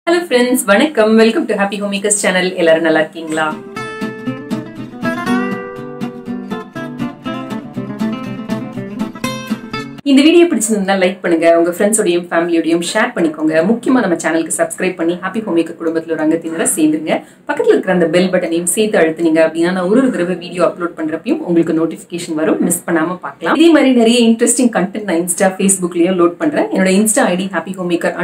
Hello friends, வணக்கம். Welcome to Happy Homemakers channel. எல்லாரும் நல்லா இருக்கீங்களா? இந்த வீடியோ பிடிச்சிருந்தா லைக் பண்ணுங்க, உங்க ஃப்ரெண்ட்ஸோடையும் ஃபேமிலியோடையும் ஷேர் பண்ணிக்கோங்க. முக்கியமா நம்ம சேனலுக்கு சப்ஸ்கிரைப் பண்ணி ஹாப்பி ஹோம்மேக்கர் குடும்பத்துல ஒரு அங்கத்தினரா சேர்ந்துருங்க. பக்கத்துல இருக்கிற அந்த பெல் பட்டனையும் சேர்த்து அழுத்துனீங்க அப்படின்னா நான் ஒரு தடவை வீடியோ அப்லோட் பண்றப்பையும் உங்களுக்கு நோட்டிபிகேஷன் வரும். மிஸ் பண்ணாம பார்க்கலாம். இதே மாதிரி நிறைய இன்ட்ரெஸ்டிங் கண்டென்ட் நான் இன்ஸ்டா ஃபேஸ்புக்லயும் லோட் பண்றேன். என்னோட Insta ID happy homemaker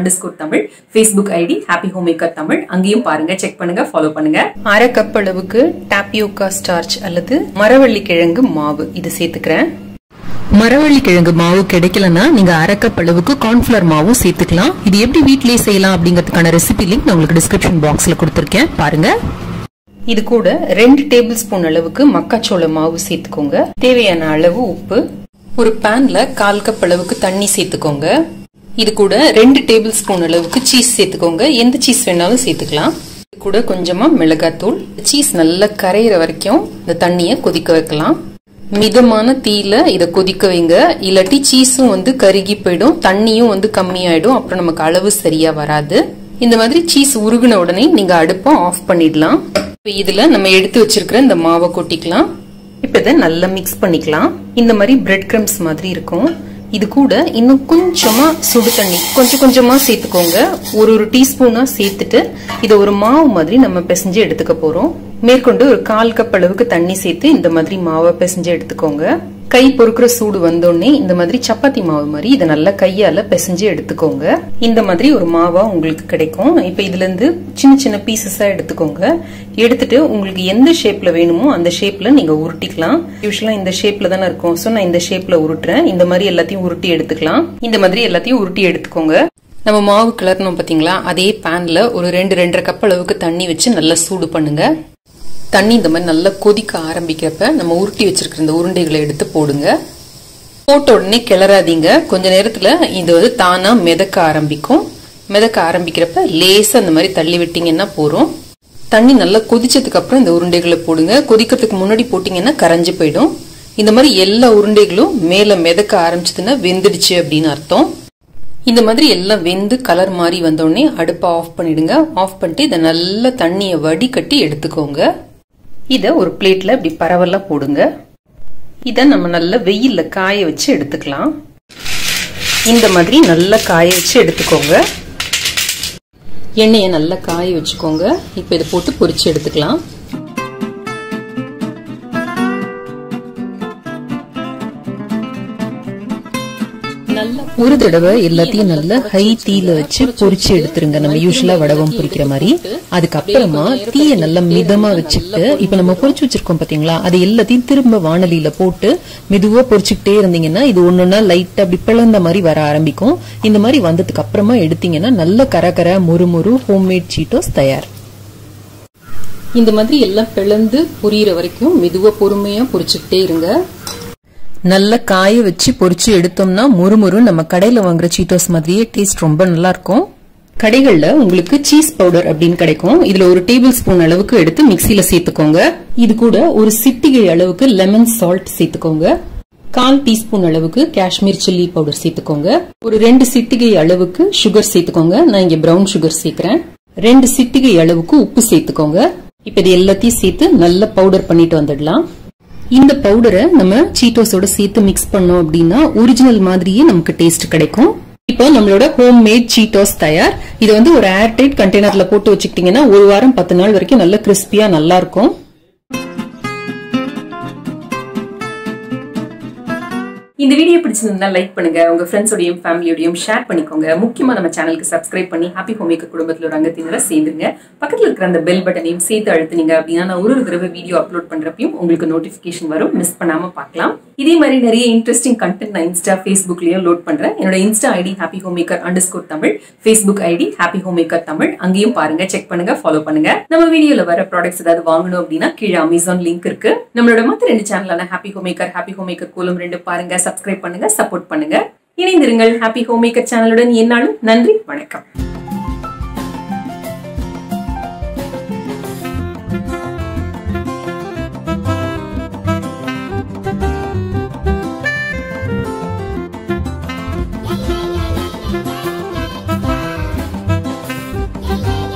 _Tamil, Facebook ID happy homemaker Tamil. அங்கேயும் பாருங்க, செக் பண்ணுங்க, ஃபாலோ பண்ணுங்க. அரை கப் அளவுக்கு டாப்பியோக்கா ஸ்டார்ச் அல்லது மரவள்ளி கிழங்கு மாவு இது சேர்த்துக்கிறேன். மரவள்ளி கிழங்கு மாவு கிடைக்கலன்னா நீங்க அரை கப் அளவுக்கு கார்ன்ஃபிளவர் மாவும் சேர்த்துக்கலாம். இது எப்படி வீட்லயே செய்யலாம் அப்படிங்கிறதுக்கான ரெசிபி லிங்க் நான் உங்களுக்கு டிஸ்கிரிப்ஷன் பாக்ஸ்ல கொடுத்திருக்கேன், பாருங்க. இது கூட 2 டேபிள் ஸ்பூன் அளவுக்கு மக்காச்சோள மாவு சேர்த்துக்கோங்க. தேவையான அளவு உப்பு. ஒரு பேன்ல 1/4 கப் அளவுக்கு தண்ணி சேர்த்துக்கோங்க. இது கூட 2 டேபிள் ஸ்பூன் அளவுக்கு சீஸ் சேர்த்துக்கோங்க. எந்த சீஸ் வேணாலும் சேர்த்துக்கலாம். இது கூட கொஞ்சமா மிளகாத்தூள். சீஸ் நல்லா கரையிற வரைக்கும் இந்த தண்ணியை கொதிக்க வைக்கலாம். மிதமான தீயில இத கொதிக்க வைங்க, இல்லாட்டி சீஸும் கருகி போயிடும், தண்ணியும் கம்மியாயிடும், அப்புறம் நமக்கு அளவு சரியா வராது. இந்த மாதிரி சீஸ் உருகுன உடனே நீங்க அடுப்பை ஆஃப் பண்ணிடலாம். இதுல நம்ம எடுத்து வச்சிருக்கிற இந்த மாவை கொட்டிக்கலாம். இப்ப இதை நல்லா மிக்ஸ் பண்ணிக்கலாம். இந்த மாதிரி பிரெட் கிரம்ஸ் மாதிரி இருக்கும். இது கூட இன்னும் கொஞ்சமா சுடு தண்ணி கொஞ்சம் கொஞ்சமா சேர்த்துக்கோங்க. ஒரு டீஸ்பூனா சேர்த்துட்டு இதை ஒரு மாவு மாதிரி நம்ம பிசைஞ்சு எடுத்துக்க போறோம். மேற்கொண்டு ஒரு 1/4 கப் அளவுக்கு தண்ணி சேர்த்து இந்த மாதிரி மாவை பிசைஞ்சு எடுத்துக்கோங்க. கை பொறுக்கிற சூடு வந்தோடனே இந்த மாதிரி சப்பாத்தி மாவு மாதிரி இதை நல்லா கையால பிசைஞ்சு எடுத்துக்கோங்க. இந்த மாதிரி ஒரு மாவா உங்களுக்கு கிடைக்கும். இப்ப இதுல இருந்து சின்ன சின்ன பீசஸா எடுத்துக்கோங்க. எடுத்துட்டு உங்களுக்கு எந்த ஷேப்ல வேணுமோ அந்த ஷேப்ல நீங்க உருட்டிக்கலாம். யூஸ்வலா இந்த ஷேப்ல தானே இருக்கும், சோ நான் இந்த ஷேப்ல உருட்டுறேன். இந்த மாதிரி எல்லாத்தையும் உருட்டி எடுத்துக்கலாம். இந்த மாதிரி எல்லாத்தையும் உருட்டி எடுத்துக்கோங்க. நம்ம மாவு கிளறணும் பாத்தீங்களா, அதே பேன்ல ஒரு 2-2.5 கப் அளவுக்கு தண்ணி வச்சு நல்லா சூடு பண்ணுங்க. தண்ணி இந்த மாதிரி நல்லா கொதிக்க ஆரம்பிக்கிறப்ப நம்ம உருட்டி வச்சிருக்கிற இந்த உருண்டைகளை எடுத்து போடுங்க. போட்ட உடனே கிளறாதீங்க. கொஞ்ச நேரத்துல இது தானா மிதக்க ஆரம்பிக்கும். மிதக்க ஆரம்பிக்கிறப்ப லேசா அந்த மாதிரி தள்ளி விட்டீங்கன்னா போறோம். தண்ணி நல்லா கொதிச்சதுக்கு அப்புறம் இந்த உருண்டைகளை போடுங்க. கொதிக்கிறதுக்கு முன்னாடி போட்டீங்கன்னா கரைஞ்சு போயிடும். இந்த மாதிரி எல்லா உருண்டைகளும் மேல மிதக்க ஆரம்பிச்சதுன்னா வெந்துடுச்சு அப்படின்னு அர்த்தம். இந்த மாதிரி எல்லாம் வெந்து கலர் மாறி வந்தோடனே அடுப்பை ஆஃப் பண்ணிடுங்க. ஆஃப் பண்ணிட்டு இதை நல்லா தண்ணியை வடிகட்டி எடுத்துக்கோங்க. இத ஒரு பிளேட்ல இப்படி பரவலா போடுங்க. இத நம்ம நல்லா வெயில்ல காய வச்சு எடுத்துக்கலாம். இந்த மாதிரி நல்லா காய வச்சு எடுத்துக்கோங்க. எண்ணெயை நல்லா காய வச்சுக்கோங்க. இப்ப இதை போட்டு பொரிச்சு எடுத்துக்கலாம். ஒரு தடவை எல்லாத்தையும் நல்லா ஹை தீயில வச்சு பொரிச்சு எடுத்துருங்க. நம்ம யூஸ்வலா வடகம் பொரிக்கிற மாதிரி. அதுக்கப்புறமா தீய நல்லா மிதமா வச்சுட்டு இப்ப நம்ம பொரிச்சு வச்சிருக்கோம் பாத்தீங்களா, அது எல்லாத்தையும் திரும்ப வானலியில போட்டு மெதுவா பொரிச்சுக்கிட்டே இருந்தீங்கன்னா இது ஒன்னொன்னா லைட்டா அப்படி பிளந்த மாதிரி வர ஆரம்பிக்கும். இந்த மாதிரி வந்ததுக்கு அப்புறமா எடுத்தீங்கன்னா நல்ல கரகர முறுமுறு ஹோம்மேட் சீட்டோஸ் தயார். இந்த மாதிரி எல்லாம் பிளந்து புரியிற வரைக்கும் மெதுவா பொறுமையா பொரிச்சுக்கிட்டே இருங்க. நல்லா காய வச்சு பொரிச்சு எடுத்தோம்னா முறுமுறு நம்ம கடையில வாங்குற சீட்டோஸ் மாதிரியே டேஸ்ட் ரொம்ப நல்லா இருக்கும். கடைகள்ல உங்களுக்கு சீஸ் பவுடர் அப்படின்னு கிடைக்கும். இதுல ஒரு டேபிள் ஸ்பூன் அளவுக்கு எடுத்து மிக்சியில சேர்த்துக்கோங்க. இது கூட ஒரு சிட்டிகை அளவுக்கு லெமன் சால்ட் சேர்த்துக்கோங்க. 1/4 டீஸ்பூன் அளவுக்கு காஷ்மீர் சில்லி பவுடர் சேர்த்துக்கோங்க. ஒரு 2 சிட்டிகை அளவுக்கு சுகர் சேர்த்துக்கோங்க. நான் இங்க பிரவுன் சுகர் சேர்க்கிறேன். 2 சிட்டிகை அளவுக்கு உப்பு சேர்த்துக்கோங்க. இப்ப இது எல்லாத்தையும் சேர்த்து நல்லா பவுடர் பண்ணிட்டு வந்துடலாம். இந்த பவுடரை நம்ம சீட்டோஸோட சேர்த்து மிக்ஸ் பண்ணோம் அப்படின்னா ஒரிஜினல் மாதிரியே நமக்கு டேஸ்ட் கிடைக்கும். இப்போ நம்மளோட ஹோம் மேட் சீட்டோஸ் தயார். இது ஒரு ஏர்டைட் கண்டெய்னர்ல போட்டு வச்சுக்கிட்டீங்கன்னா 1 வாரம் 10 நாள் வரைக்கும் நல்ல கிறிஸ்பியா நல்லா இருக்கும். இந்த வீடியோ பிடிச்சிருந்தா லைக் பண்ணுங்க, உங்க ஃப்ரெண்ட்ஸோடையும் ஃபேமிலியோடையும் ஷேர் பண்ணிக்கோங்க. முக்கியமா நம்ம சேனலுக்கு சப்ஸ்கிரைப் பண்ணி ஹாப்பி ஹோம்மேக்கர் குடும்பத்துல ஒரு அங்கத்தினரா சேர்ந்துருங்க. பக்கத்துல இருக்கிற அந்த பெல் பட்டனையும் சேர்த்து அழுத்துனீங்க அப்படின்னா நான் ஒரு தடவை வீடியோ அப்லோட் பண்றப்பையும் உங்களுக்கு நோட்டிபிகேஷன் வரும். மிஸ் பண்ணாம பார்க்கலாம். இதே மாதிரி நிறைய இன்ட்ரெஸ்டிங் கண்டென்ட் நான் இன்ஸ்டா ஃபேஸ்புக்லயும் லோட் பண்றேன். என்னோட Insta ID happy homemaker _Tamil, Facebook ID happy homemaker Tamil. அங்கேயும் பாருங்க, செக் பண்ணுங்க, ஃபாலோ பண்ணுங்க. நம்ம வீடியோல வர ப்ராடக்ட்ஸ் ஏதாவது வாங்கணும் அப்படின்னா கீழே அமேசான் லிங்க் இருக்கு. நம்மளோட மத்த 2 சேனலான ஹாப்பி ஹோம்மேக்கர் கோலம் 2 பாருங்க, சப்ஸ்கிரைப் பண்ணுங்க, சப்போர்ட் பண்ணுங்க. இணைந்திருங்கள் ஹாப்பி ஹோம்மேக்கர் சேனலுடன். என்னாலும் நன்றி, வணக்கம்.